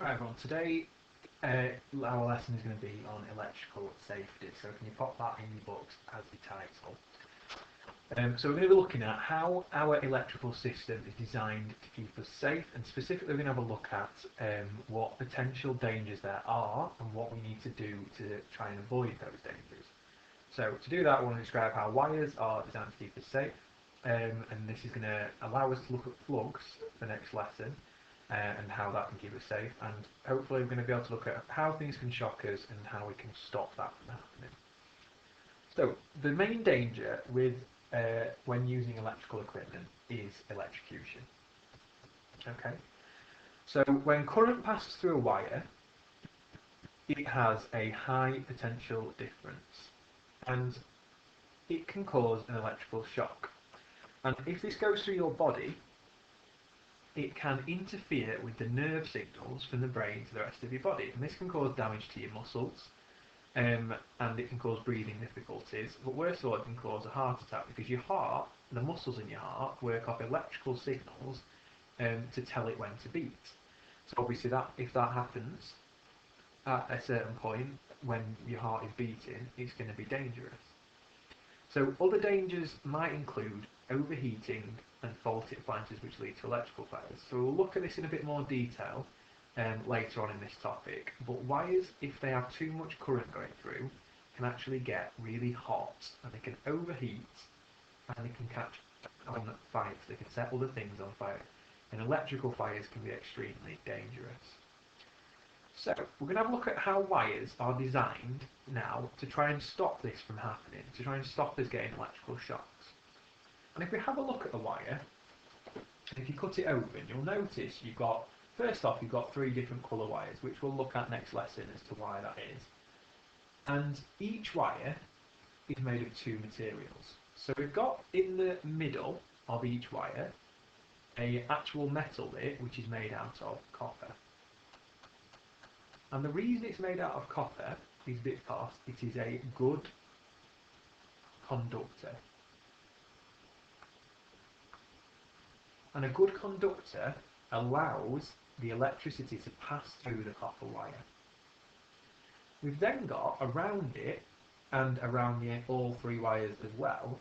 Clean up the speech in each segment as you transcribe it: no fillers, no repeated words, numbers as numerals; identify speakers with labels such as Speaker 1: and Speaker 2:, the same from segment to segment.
Speaker 1: Right everyone, today our lesson is going to be on electrical safety, so can you pop that in your books as the title. So we're going to be looking at how our electrical system is designed to keep us safe, and specifically we're going to have a look at what potential dangers there are and what we need to do to try and avoid those dangers. So to do that, we want to describe how wires are designed to keep us safe, and this is going to allow us to look at plugs for the next lesson. And how that can keep us safe, and hopefully we're going to be able to look at how things can shock us and how we can stop that from happening. So the main danger with when using electrical equipment is electrocution. Okay, so when current passes through a wire, it has a high potential difference, and it can cause an electrical shock. And if this goes through your body, it can interfere with the nerve signals from the brain to the rest of your body, and this can cause damage to your muscles, and it can cause breathing difficulties, but worse of all, it can cause a heart attack, because your heart, the muscles in your heart, work off electrical signals to tell it when to beat. So obviously if that happens at a certain point when your heart is beating, it's going to be dangerous. So other dangers might include overheating and faulty appliances which lead to electrical fires. So we'll look at this in a bit more detail later on in this topic. But wires, if they have too much current going through, can actually get really hot, and they can overheat, and they can catch on fire. They can set other things on fire. And electrical fires can be extremely dangerous. So we're going to have a look at how wires are designed now to try and stop this from happening, to try and stop us getting electrical shocks. And if we have a look at the wire, if you cut it open, you'll notice first off, you've got three different colour wires, which we'll look at next lesson as to why that is. And each wire is made of two materials. So we've got in the middle of each wire an actual metal bit, which is made out of copper. And the reason it's made out of copper is because it is a good conductor. And a good conductor allows the electricity to pass through the copper wire. We've then got around it, and around all three wires as well,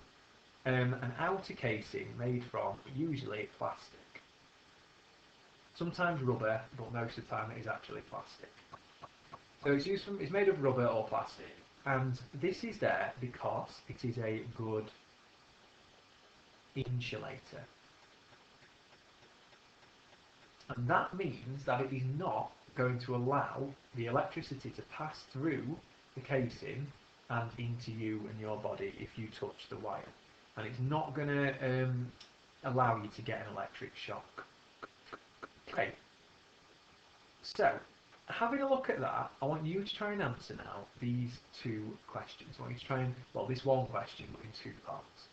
Speaker 1: an outer casing made from usually plastic. Sometimes rubber, but most of the time it is actually plastic. So it's made of rubber or plastic, and this is there because it is a good insulator. And that means that it is not going to allow the electricity to pass through the casing and into you and your body if you touch the wire. And it's not going to allow you to get an electric shock. Okay, so having a look at that, I want you to try and answer now these two questions. I want you to try and, well, this one question but in two parts.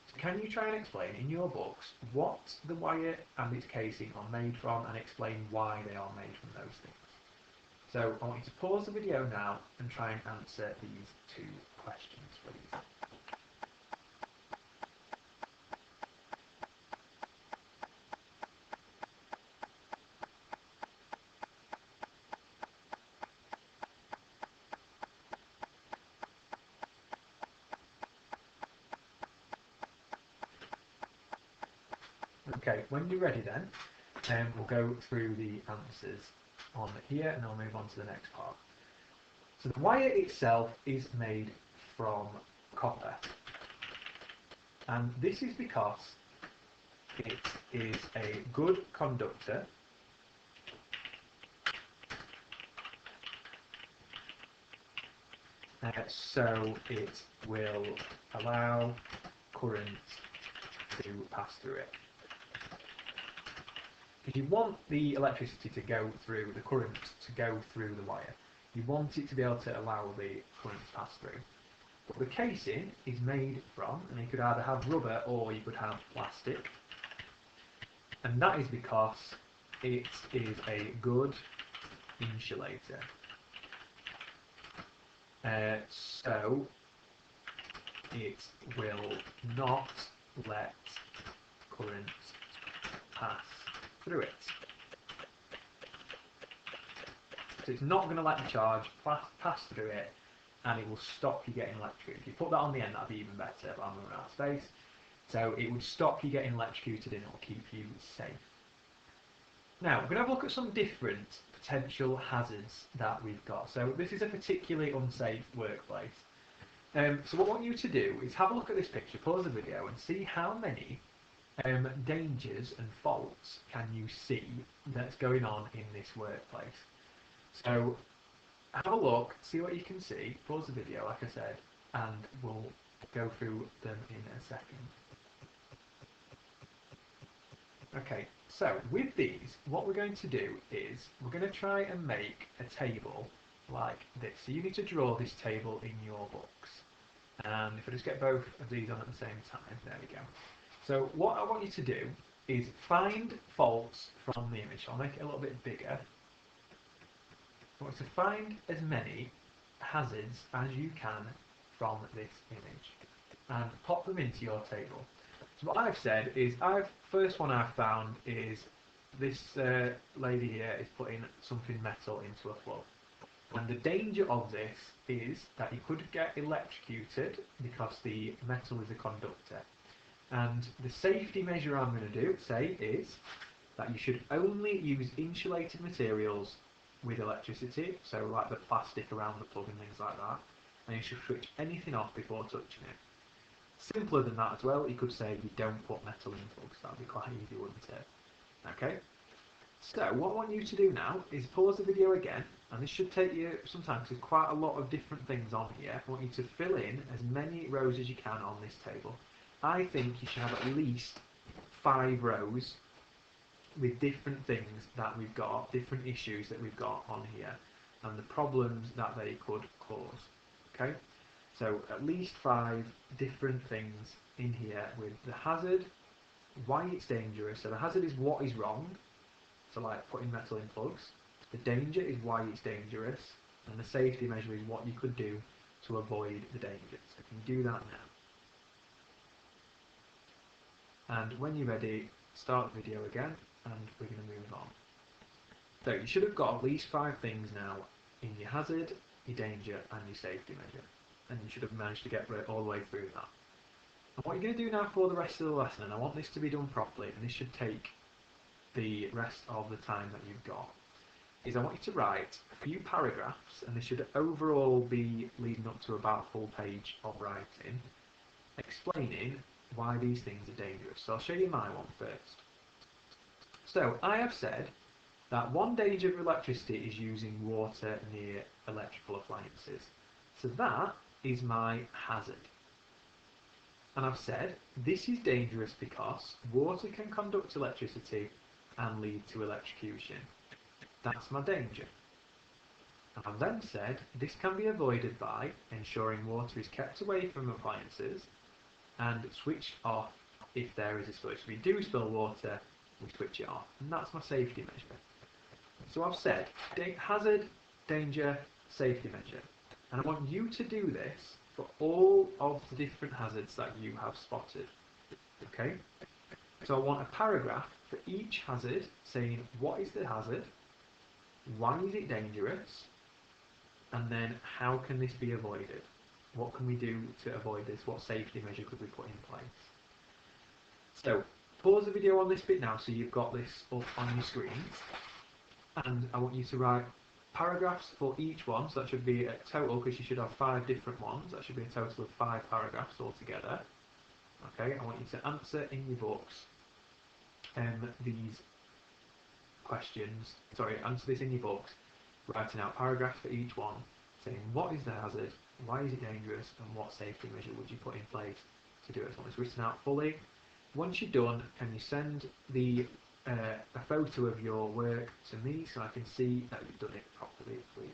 Speaker 1: So can you try and explain in your books what the wire and its casing are made from, and explain why they are made from those things? So I want you to pause the video now and try and answer these two questions, please. Okay, when you're ready then, we'll go through the answers on here, and I'll move on to the next part. So the wire itself is made from copper, and this is because it is a good conductor, so it will allow current to pass through it. If you want the electricity to go through, the current to go through the wire, you want it to be able to allow the current to pass through. But the casing is made from, and you could either have rubber or you could have plastic, and that is because it is a good insulator. So it will not let current pass through it. So it's not going to let the charge pass through it, and it will stop you getting electrocuted. If you put that on the end, that'd be even better, but I'm running out of space. So it would stop you getting electrocuted and it will keep you safe. Now, we're going to have a look at some different potential hazards that we've got. So this is a particularly unsafe workplace. So what I want you to do is have a look at this picture, pause the video, and see how many dangers and faults can you see that's going on in this workplace. So have a look, see what you can see, pause the video like I said, and we'll go through them in a second. Okay, so with these, what we're going to do is we're going to try and make a table like this. So you need to draw this table in your books. And if I just get both of these on at the same time, there we go. So what I want you to do is find faults from the image. I'll make it a little bit bigger. I want you to find as many hazards as you can from this image and pop them into your table. So what I've said is, first one I've found is this lady here is putting something metal into a plug. And the danger of this is that you could get electrocuted because the metal is a conductor. And the safety measure I'm going to say is that you should only use insulated materials with electricity, so like the plastic around the plug and things like that, and you should switch anything off before touching it. Simpler than that as well, you could say you don't put metal in plugs. That would be quite easy, wouldn't it? Okay? So what I want you to do now is pause the video again, and this should take you some time because there's quite a lot of different things on here. I want you to fill in as many rows as you can on this table. I think you should have at least 5 rows with different things that we've got, different issues that we've got on here, and the problems that they could cause. Okay? So at least 5 different things in here with the hazard, why it's dangerous. So the hazard is what is wrong, so like putting metal in plugs. The danger is why it's dangerous, and the safety measure is what you could do to avoid the danger. So you can do that now. And when you're ready, start the video again, and we're going to move on. So you should have got at least 5 things now in your hazard, your danger, and your safety measure. And you should have managed to get all the way through that. And what you're going to do now for the rest of the lesson, and I want this to be done properly, and this should take the rest of the time that you've got, is I want you to write a few paragraphs, and this should overall be leading up to about a full page of writing, explaining why these things are dangerous. So I'll show you my one first. So I have said that one danger of electricity is using water near electrical appliances. So that is my hazard. And I've said this is dangerous because water can conduct electricity and lead to electrocution. That's my danger. And I've then said this can be avoided by ensuring water is kept away from appliances and switched off if there is a spill. So if we do spill water, we switch it off. And that's my safety measure. So I've said hazard, danger, safety measure. And I want you to do this for all of the different hazards that you have spotted. Okay? So I want a paragraph for each hazard saying what is the hazard, why is it dangerous, and then how can this be avoided? What can we do to avoid this? What safety measure could we put in place? So pause the video on this bit now so you've got this up on your screen, and I want you to write paragraphs for each one. So that should be a total, because you should have 5 different ones, that should be a total of 5 paragraphs altogether. Okay, I want you to answer in your books these questions, answer this in your books, writing out paragraphs for each one, saying what is the hazard, why is it dangerous, and what safety measure would you put in place to do it. So it's written out fully. Once you're done, can you send a photo of your work to me so I can see that you've done it properly, please?